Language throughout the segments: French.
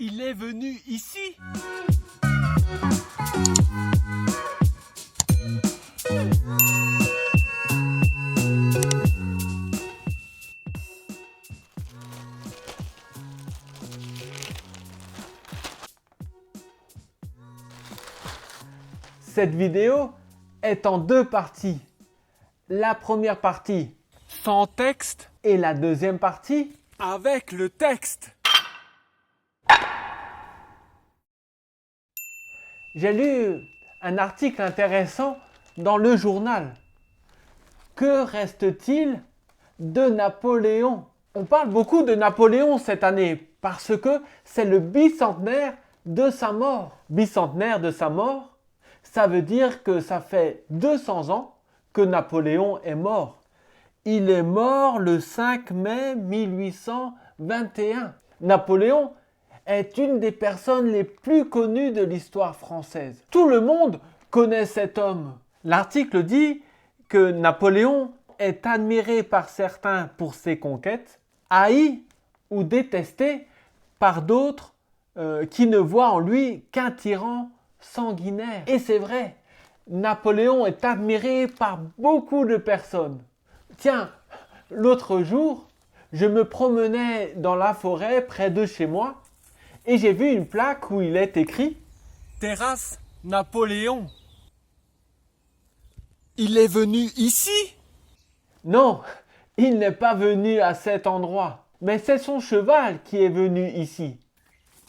Il est venu ici. Cette vidéo est en deux parties. La première partie Sans texte, et la deuxième partie avec le texte. J'ai lu un article intéressant dans le journal. Que reste-t-il de Napoléon? On parle beaucoup de Napoléon cette année parce que c'est le bicentenaire de sa mort. Bicentenaire de sa mort, ça veut dire que ça fait 200 ans que Napoléon est mort. Il est mort le 5 mai 1821. Napoléon est une des personnes les plus connues de l'histoire française. Tout le monde connaît cet homme. L'article dit que Napoléon est admiré par certains pour ses conquêtes, haï ou détesté par d'autres qui ne voient en lui qu'un tyran sanguinaire. Et c'est vrai, Napoléon est admiré par beaucoup de personnes. Tiens, l'autre jour, je me promenais dans la forêt près de chez moi et j'ai vu une plaque où il est écrit « Terrasse Napoléon ». Il est venu ici? Non, il n'est pas venu à cet endroit, mais c'est son cheval qui est venu ici.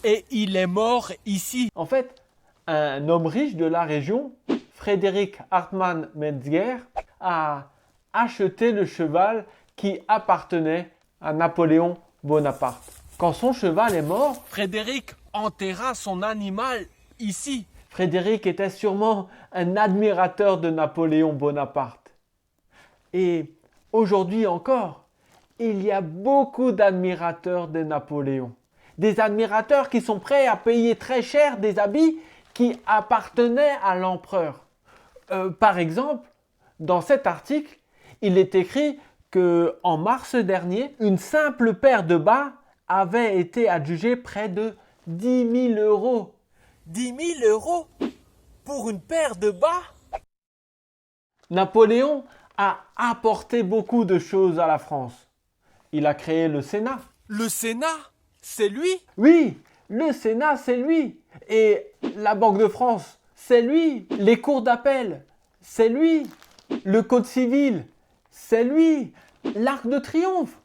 Et il est mort ici. En fait, un homme riche de la région, Frédéric Hartmann Metzger, a acheté le cheval qui appartenait à Napoléon Bonaparte. Quand son cheval est mort, Frédéric enterra son animal ici. Frédéric était sûrement un admirateur de Napoléon Bonaparte. Et aujourd'hui encore, il y a beaucoup d'admirateurs de Napoléon. Des admirateurs qui sont prêts à payer très cher des habits qui appartenaient à l'empereur. Par exemple, dans cet article, il est écrit qu'en mars dernier, une simple paire de bas avait été adjugée près de 10 000 euros. 10 000 euros pour une paire de bas? Napoléon a apporté beaucoup de choses à la France. Il a créé le Sénat. Le Sénat, c'est lui? Oui, le Sénat, c'est lui. Et la Banque de France, c'est lui. Les cours d'appel, c'est lui. Le Code civil, c'est lui. L'Arc de Triomphe,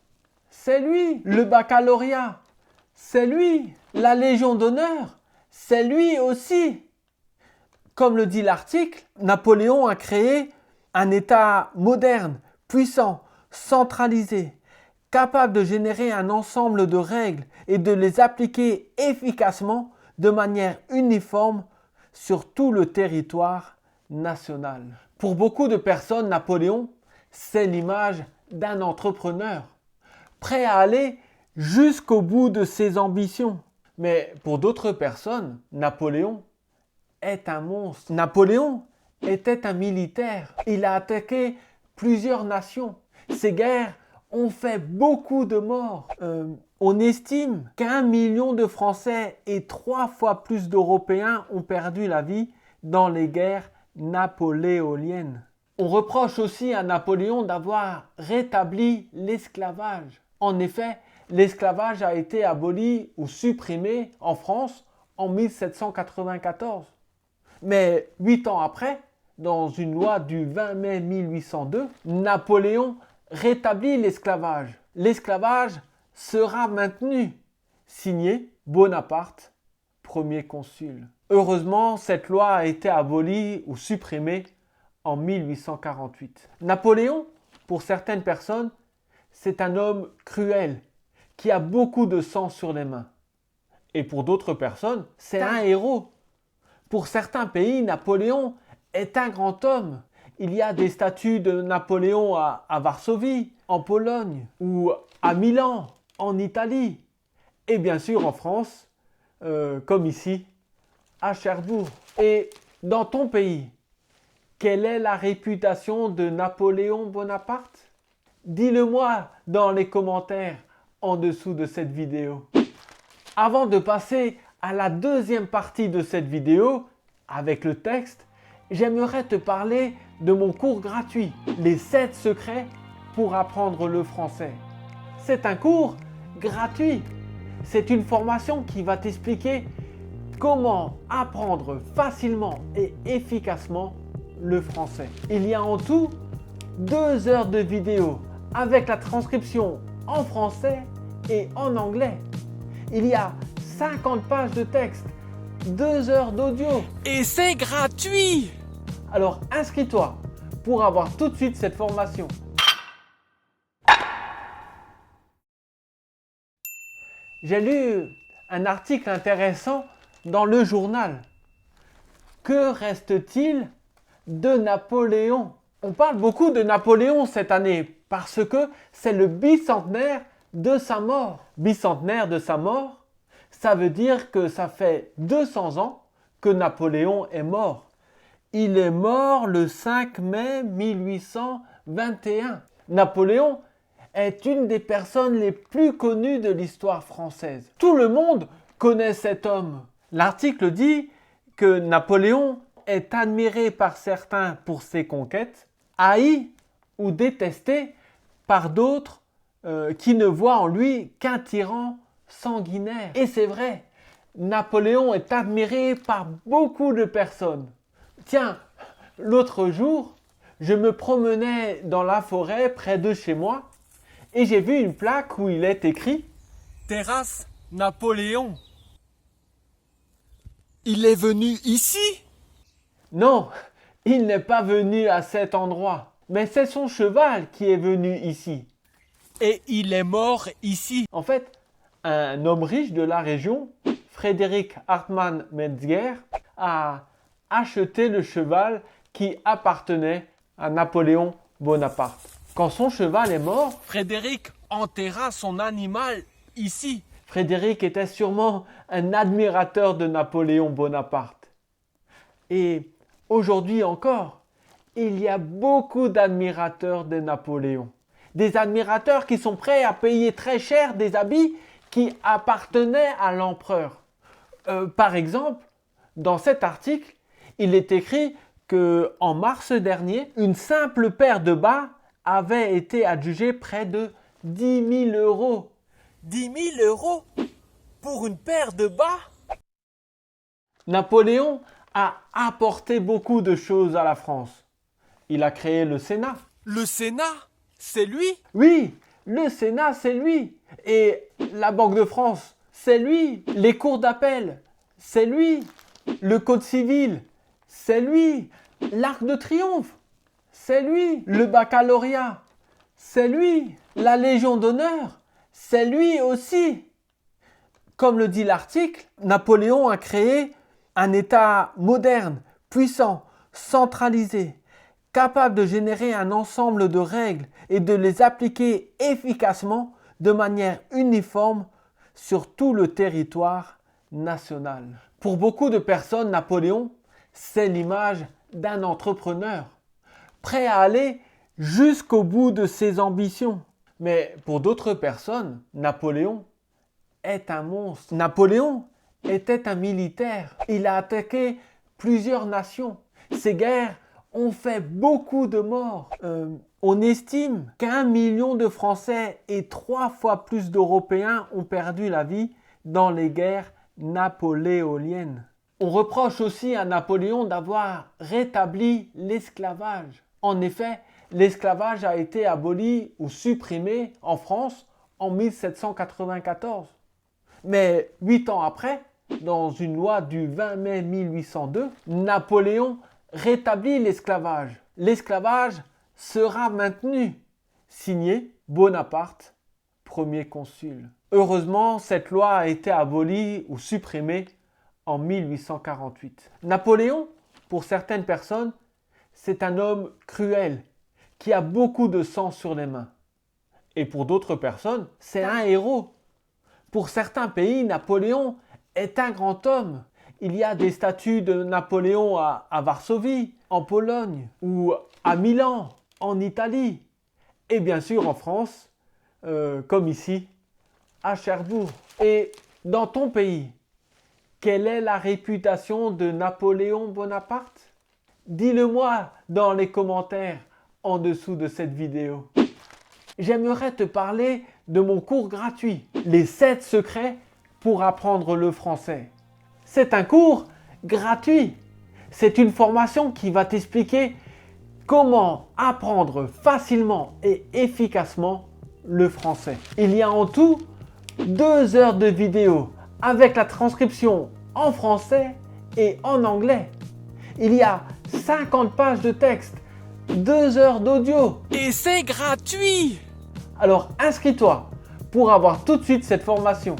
c'est lui. Le baccalauréat, c'est lui. La Légion d'honneur, c'est lui aussi. Comme le dit l'article, Napoléon a créé un État moderne, puissant, centralisé, capable de générer un ensemble de règles et de les appliquer efficacement de manière uniforme sur tout le territoire national. Pour beaucoup de personnes, Napoléon, c'est l'image d'un entrepreneur, prêt à aller jusqu'au bout de ses ambitions. Mais pour d'autres personnes, Napoléon est un monstre. Napoléon était un militaire. Il a attaqué plusieurs nations. Ces guerres ont fait beaucoup de morts. On estime qu'1 million de Français et 3 fois plus d'Européens ont perdu la vie dans les guerres napoléoniennes. On reproche aussi à Napoléon d'avoir rétabli l'esclavage. En effet, l'esclavage a été aboli ou supprimé en France en 1794. Mais 8 ans après, dans une loi du 20 mai 1802, Napoléon rétablit l'esclavage. L'esclavage sera maintenu. Signé Bonaparte, premier consul. Heureusement, cette loi a été abolie ou supprimée en 1848. Napoléon, pour certaines personnes, c'est un homme cruel qui a beaucoup de sang sur les mains. Et pour d'autres personnes, c'est un héros. Pour certains pays, Napoléon est un grand homme. Il y a des statues de Napoléon à Varsovie, en Pologne, ou à Milan, en Italie. Et bien sûr en France, comme ici, à Cherbourg. Et dans ton pays, quelle est la réputation de Napoléon Bonaparte? Dis-le moi dans les commentaires en dessous de cette vidéo. Avant de passer à la deuxième partie de cette vidéo, avec le texte, j'aimerais te parler de mon cours gratuit, les 7 secrets pour apprendre le français. C'est un cours gratuit. C'est une formation qui va t'expliquer comment apprendre facilement et efficacement le français. Il y a en tout 2 heures de vidéo avec la transcription en français et en anglais. Il y a 50 pages de texte, 2 heures d'audio. Et c'est gratuit! Alors inscris-toi pour avoir tout de suite cette formation. J'ai lu un article intéressant dans le journal. Que reste-t-il de Napoléon? On parle beaucoup de Napoléon cette année parce que c'est le bicentenaire de sa mort. Bicentenaire de sa mort, ça veut dire que ça fait 200 ans que Napoléon est mort. Il est mort le 5 mai 1821. Napoléon est une des personnes les plus connues de l'histoire française. Tout le monde connaît cet homme. L'article dit que Napoléon est admiré par certains pour ses conquêtes, haï ou détesté par d'autres qui ne voient en lui qu'un tyran sanguinaire. Et c'est vrai, Napoléon est admiré par beaucoup de personnes. Tiens, l'autre jour, je me promenais dans la forêt près de chez moi et j'ai vu une plaque où il est écrit « Terrasse Napoléon. Il est venu ici? Non, il n'est pas venu à cet endroit, mais c'est son cheval qui est venu ici. Et il est mort ici. » En fait, un homme riche de la région, Frédéric Hartmann Metzger, a acheté le cheval qui appartenait à Napoléon Bonaparte. Quand son cheval est mort, Frédéric enterra son animal ici. Frédéric était sûrement un admirateur de Napoléon Bonaparte. Et aujourd'hui encore, il y a beaucoup d'admirateurs de Napoléon. Des admirateurs qui sont prêts à payer très cher des habits qui appartenaient à l'empereur. Par exemple, dans cet article, il est écrit qu'en mars dernier, une simple paire de bas avait été adjugée près de 10 000 euros. 10 000 euros pour une paire de bas? Napoléon a apporté beaucoup de choses à la France. Il a créé le Sénat. Le Sénat? C'est lui? Oui, le Sénat, c'est lui. Et la Banque de France, c'est lui. Les cours d'appel, c'est lui. Le Code civil, c'est lui. L'Arc de Triomphe, c'est lui. Le baccalauréat, c'est lui. La Légion d'honneur, c'est lui aussi. Comme le dit l'article, Napoléon a créé un État moderne, puissant, centralisé, capable de générer un ensemble de règles et de les appliquer efficacement de manière uniforme sur tout le territoire national. Pour beaucoup de personnes, Napoléon, c'est l'image d'un entrepreneur, prêt à aller jusqu'au bout de ses ambitions. Mais pour d'autres personnes, Napoléon est un monstre. Napoléon était un militaire. Il a attaqué plusieurs nations. Ses guerres ont fait beaucoup de morts. On estime qu'1 million de Français et 3 fois plus d'Européens ont perdu la vie dans les guerres napoléoniennes. On reproche aussi à Napoléon d'avoir rétabli l'esclavage. En effet, l'esclavage a été aboli ou supprimé en France en 1794. Mais 8 ans après, dans une loi du 20 mai 1802, Napoléon rétablit l'esclavage. L'esclavage sera maintenu. Signé Bonaparte, premier consul. Heureusement, cette loi a été abolie ou supprimée en 1848. Napoléon, pour certaines personnes, c'est un homme cruel qui a beaucoup de sang sur les mains. Et pour d'autres personnes, c'est un héros. Pour certains pays, Napoléon est un grand homme. Il y a des statues de Napoléon à Varsovie, en Pologne, ou à Milan, en Italie. Et bien sûr en France, comme ici, à Cherbourg. Et Dans ton pays, quelle est la réputation de Napoléon Bonaparte? Dis-le-moi dans les commentaires en dessous de cette vidéo. J'aimerais te parler de mon cours gratuit, les 7 secrets pour apprendre le français. C'est un cours gratuit. C'est une formation qui va t'expliquer comment apprendre facilement et efficacement le français. Il y a en tout 2 heures de vidéo avec la transcription en français et en anglais. Il y a 50 pages de texte, 2 heures d'audio. Et c'est gratuit! Alors inscris-toi pour avoir tout de suite cette formation.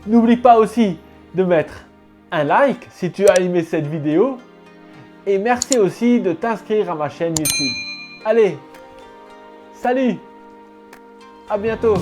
N'oublie pas aussi de mettre un like si tu as aimé cette vidéo. Et merci aussi de t'inscrire à ma chaîne YouTube. Allez, salut, à bientôt.